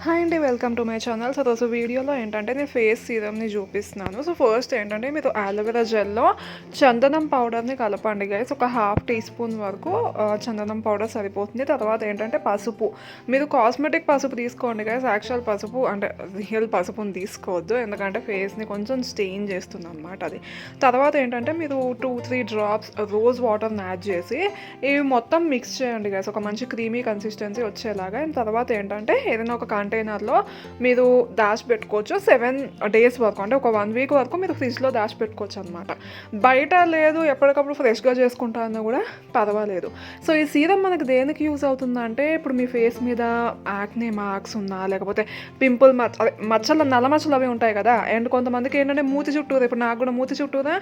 Hi అండి, welcome to my channel. So రోజు వీడియోలో ఏంటంటే నేను ఫేస్ సీరమ్ని చూపిస్తున్నాను. సో ఫస్ట్ ఏంటంటే మీరు అలోవెరా జెల్లో చందనం పౌడర్ని కలపండి గైస్. ఒక హాఫ్ టీ స్పూన్ వరకు చందనం పౌడర్ సరిపోతుంది. తర్వాత ఏంటంటే పసుపు, మీరు కాస్మెటిక్ పసుపు తీసుకోండి గైస్. యాక్చువల్ పసుపు అంటే రియల్ పసుపుని తీసుకోవద్దు, ఎందుకంటే ఫేస్ని కొంచెం స్టెయిన్ చేస్తుంది అనమాట అది. తర్వాత ఏంటంటే మీరు 2-3 డ్రాప్స్ రోజ్ వాటర్ని యాడ్ చేసి ఇవి మొత్తం మిక్స్ చేయండి గైస్, ఒక మంచి క్రీమీ కన్సిస్టెన్సీ వచ్చేలాగా. అండ్ తర్వాత ఏంటంటే ఏదైనా ఒక కంటైనర్లో మీరు దాచిపెట్టుకోవచ్చు 7 days వరకు, అంటే ఒక 1 week వరకు మీరు ఫ్రిడ్జ్లో దాచిపెట్టుకోవచ్చు అనమాట. బయట లేదు ఎప్పటికప్పుడు ఫ్రెష్గా చేసుకుంటానో కూడా పర్వాలేదు. సో ఈ సీరం మనకి దేనికి యూజ్ అవుతుందంటే, ఇప్పుడు మీ ఫేస్ మీద యాక్నే మార్క్స్ ఉన్నా, లేకపోతే పింపుల్ మచ్చలు నల్ల మచ్చలు అవి ఉంటాయి కదా. అండ్ కొంతమందికి ఏంటంటే మూతి చుట్టూరా, ఇప్పుడు నాకు కూడా మూతి చుట్టూరా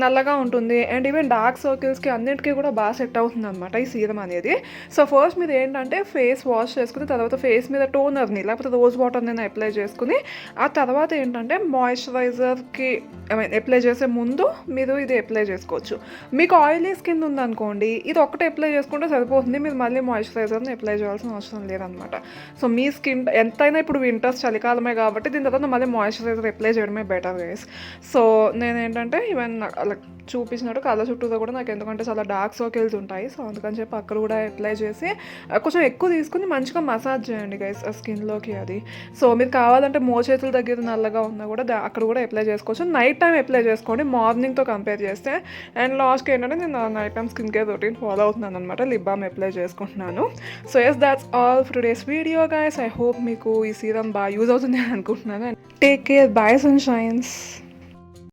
నల్లగా ఉంటుంది. అండ్ ఈవెన్ డార్క్ సర్కిల్స్కి అన్నిటికీ కూడా బాగా సెట్ అవుతుంది అనమాట ఈ సీరం అనేది. సో ఫస్ట్ మీరు ఏంటంటే ఫేస్ వాష్ చేసుకుని తర్వాత ఫేస్ మీద టోనర్ని లేకపోతే రోజ్ వాటర్ని అప్లై చేసుకుని, ఆ తర్వాత ఏంటంటే మాయిశ్చరైజర్కి అప్లై చేసే ముందు మీరు ఇది అప్లై చేసుకోవచ్చు. మీకు ఆయిలీ స్కిన్ ఉందనుకోండి, ఇది ఒక్కటే అప్లై చేసుకుంటే సరిపోతుంది, మీరు మళ్ళీ మాయిశ్చరైజర్ని అప్లై చేయాల్సిన అవసరం లేదనమాట. సో మీ స్కిన్ ఎంతైనా ఇప్పుడు వింటర్స్ చలికాలమే కాబట్టి దీని తర్వాత మళ్ళీ మాయిశ్చరైజర్ అప్లై చేయడమే బెటర్ గైస్. సో నేను ఏంటంటే ఈవెన్ అలా చూపించినట్టు కళ్ళ చుట్టూతో కూడా నాకు ఎందుకంటే చాలా డార్క్ సర్కిల్స్ ఉంటాయి. సో అందుకని చెప్పి అక్కడ కూడా అప్లై చేసి కొంచెం ఎక్కువ తీసుకుని మంచిగా మసాజ్ చేయండి గైస్ స్కిన్లోకి అది. సో మీరు కావాలంటే మోచేతుల దగ్గర నల్లగా ఉన్నా కూడా అక్కడ కూడా అప్లై చేసుకోవచ్చు. నైట్ టైం అప్లై చేసుకోండి మార్నింగ్తో కంపేర్ చేస్తే. అండ్ లాస్ట్కి ఏంటంటే నేను night time skin care routine follow అవుతున్నాను అనమాట, లిప్ బామ్ అప్లై చేసుకుంటున్నాను. So yes that's all for today's video guys. I hope మీకు ఈ సీరం బాగా యూజ్ అవుతుంది అని అనుకుంటున్నాను. టేక్ కేర్, బై సన్ షైన్స్.